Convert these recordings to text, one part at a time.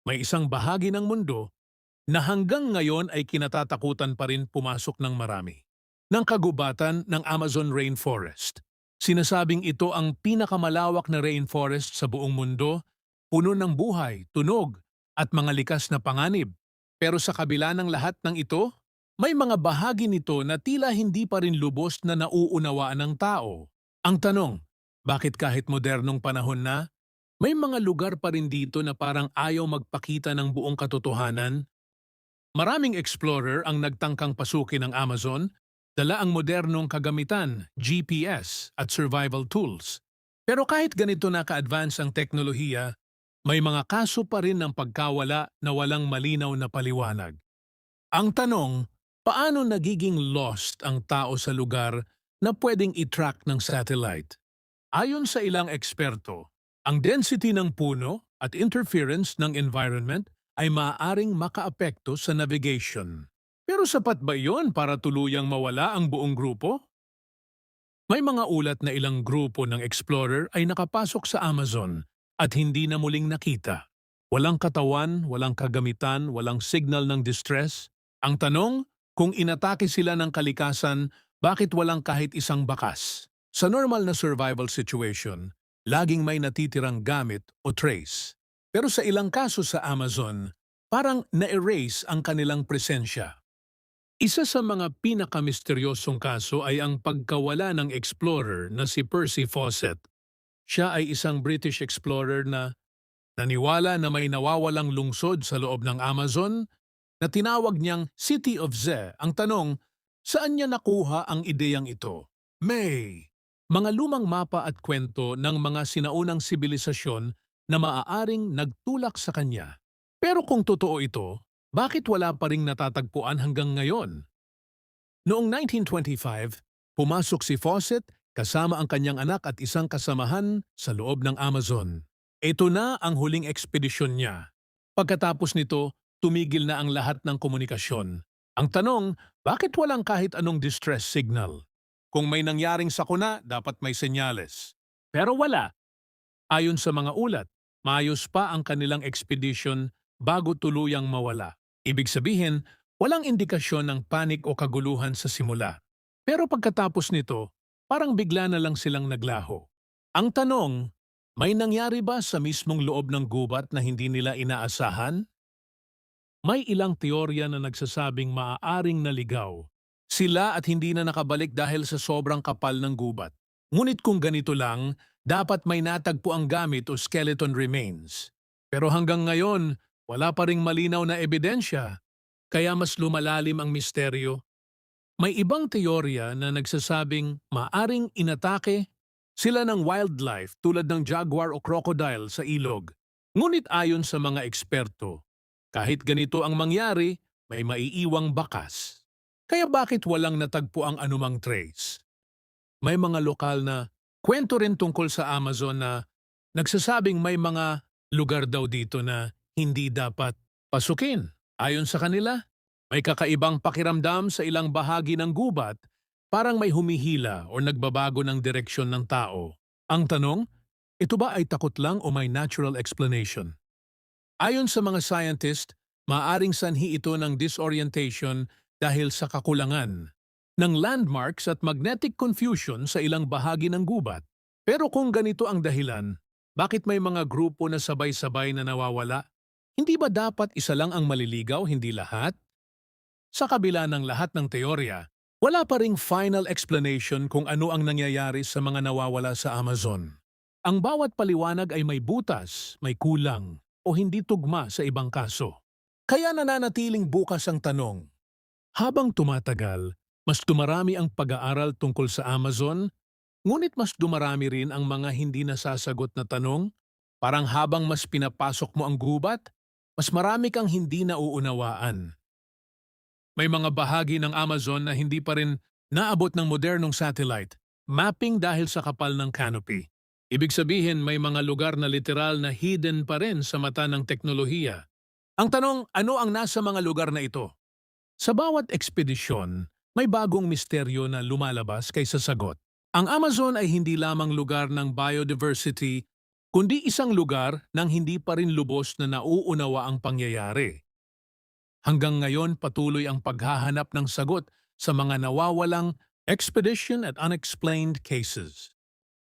may isang bahagi ng mundo na hanggang ngayon ay kinatatakutan pa rin pumasok ng marami. Ng kagubatan ng Amazon Rainforest. Sinasabing ito ang pinakamalawak na rainforest sa buong mundo, puno ng buhay, tunog, at mga likas na panganib. Pero sa kabila ng lahat ng ito, may mga bahagi nito na tila hindi pa rin lubos na nauunawaan ng tao. Ang tanong, bakit kahit modernong panahon na, may mga lugar pa rin dito na parang ayaw magpakita ng buong katotohanan? Maraming explorer ang nagtangkang pasukin ng Amazon, dala ang modernong kagamitan, GPS at survival tools. Pero kahit ganito na ka-advance ang teknolohiya, may mga kaso pa rin ng pagkawala na walang malinaw na paliwanag. Ang tanong, paano nagiging lost ang tao sa lugar na pwedeng i-track ng satellite? Ayon sa ilang eksperto, ang density ng puno at interference ng environment ay maaaring makaapekto sa navigation. Pero sapat ba iyon para tuluyang mawala ang buong grupo? May mga ulat na ilang grupo ng explorer ay nakapasok sa Amazon at hindi na muling nakita. Walang katawan, walang kagamitan, walang signal ng distress. Ang tanong, kung inatake sila ng kalikasan, bakit walang kahit isang bakas? Sa normal na survival situation, laging may natitirang gamit o trace. Pero sa ilang kaso sa Amazon, parang na-erase ang kanilang presensya. Isa sa mga pinakamisteryosong kaso ay ang pagkawala ng explorer na si Percy Fawcett. Siya ay isang British explorer na naniwala na may nawawalang lungsod sa loob ng Amazon na tinawag niyang City of Ze. Ang tanong, saan niya nakuha ang ideyang ito? May mga lumang mapa at kwento ng mga sinaunang sibilisasyon na maaaring nagtulak sa kanya. Pero kung totoo ito, bakit wala pa ring natatagpuan hanggang ngayon? Noong 1925, pumasok si Fawcett kasama ang kanyang anak at isang kasamahan sa loob ng Amazon. Ito na ang huling ekspedisyon niya. Pagkatapos nito, tumigil na ang lahat ng komunikasyon. Ang tanong, bakit walang kahit anong distress signal? Kung may nangyaring sakuna, dapat may senyales. Pero wala. Ayon sa mga ulat, maayos pa ang kanilang expedition bago tuluyang mawala. Ibig sabihin, walang indikasyon ng panik o kaguluhan sa simula. Pero pagkatapos nito, parang bigla na lang silang naglaho. Ang tanong, may nangyari ba sa mismong loob ng gubat na hindi nila inaasahan? May ilang teorya na nagsasabing maaaring naligaw sila at hindi na nakabalik dahil sa sobrang kapal ng gubat. Ngunit kung ganito lang, dapat may natagpo ang gamit o skeleton remains. Pero hanggang ngayon, wala pa ring malinaw na ebidensya, kaya mas lumalalim ang misteryo. May ibang teorya na nagsasabing maaring inatake sila ng wildlife tulad ng jaguar o crocodile sa ilog. Ngunit ayon sa mga eksperto, kahit ganito ang mangyari, may maiiwang bakas. Kaya bakit walang natagpo ang anumang trace? May mga lokal na kwento rin tungkol sa Amazon na nagsasabing may mga lugar daw dito na hindi dapat pasukin. Ayon sa kanila, may kakaibang pakiramdam sa ilang bahagi ng gubat, parang may humihila o nagbabago ng direksyon ng tao. Ang tanong, ito ba ay takot lang o may natural explanation? Ayon sa mga scientist, maaaring sanhi ito ng disorientation dahil sa kakulangan ng landmarks at magnetic confusion sa ilang bahagi ng gubat. Pero kung ganito ang dahilan, bakit may mga grupo na sabay-sabay na nawawala? Hindi ba dapat isa lang ang maliligaw, hindi lahat? Sa kabila ng lahat ng teorya, wala pa ring final explanation kung ano ang nangyayari sa mga nawawala sa Amazon. Ang bawat paliwanag ay may butas, may kulang, o hindi tugma sa ibang kaso. Kaya nananatiling bukas ang tanong. Habang tumatagal, mas dumarami ang pag-aaral tungkol sa Amazon, ngunit mas dumarami rin ang mga hindi nasasagot na tanong. Parang habang mas pinapasok mo ang gubat, mas marami kang hindi nauunawaan. May mga bahagi ng Amazon na hindi pa rin naabot ng modernong satellite, mapping dahil sa kapal ng canopy. Ibig sabihin may mga lugar na literal na hidden pa rin sa mata ng teknolohiya. Ang tanong, ano ang nasa mga lugar na ito? Sa bawat ekspedisyon, may bagong misteryo na lumalabas kaysa sagot. Ang Amazon ay hindi lamang lugar ng biodiversity, kundi isang lugar nang hindi pa rin lubos na nauunawa ang pangyayari. Hanggang ngayon patuloy ang paghahanap ng sagot sa mga nawawalang expedition at unexplained cases.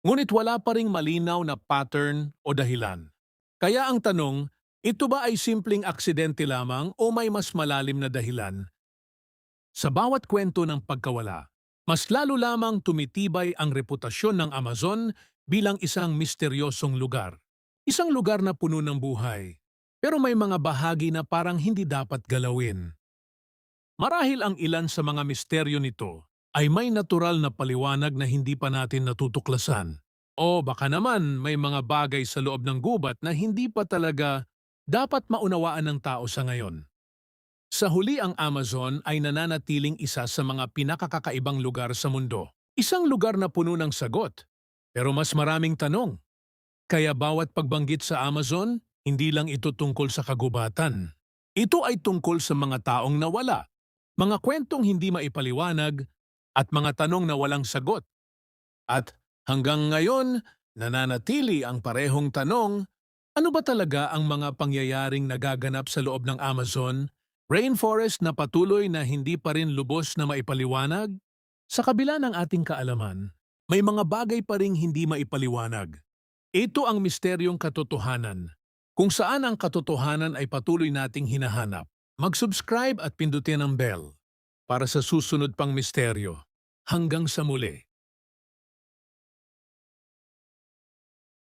Ngunit wala pa ring malinaw na pattern o dahilan. Kaya ang tanong, ito ba ay simpleng aksidente lamang o may mas malalim na dahilan? Sa bawat kwento ng pagkawala, mas lalo lamang tumitibay ang reputasyon ng Amazon bilang isang misteryosong lugar. Isang lugar na puno ng buhay, pero may mga bahagi na parang hindi dapat galawin. Marahil ang ilan sa mga misteryo nito ay may natural na paliwanag na hindi pa natin natutuklasan. O baka naman may mga bagay sa loob ng gubat na hindi pa talaga dapat maunawaan ng tao sa ngayon. Sa huli ang Amazon ay nananatiling isa sa mga pinakakakaibang lugar sa mundo. Isang lugar na puno ng sagot, pero mas maraming tanong. Kaya bawat pagbanggit sa Amazon, hindi lang ito tungkol sa kagubatan. Ito ay tungkol sa mga taong nawala, mga kwentong hindi maipaliwanag, at mga tanong na walang sagot. At hanggang ngayon, nananatili ang parehong tanong, ano ba talaga ang mga pangyayaring nagaganap sa loob ng Amazon, rainforest na patuloy na hindi pa rin lubos na maipaliwanag? Sa kabila ng ating kaalaman, may mga bagay pa ring hindi maipaliwanag. Ito ang misteryong katotohanan, kung saan ang katotohanan ay patuloy nating hinahanap. Mag-subscribe at pindutin ang bell para sa susunod pang misteryo. Hanggang sa muli.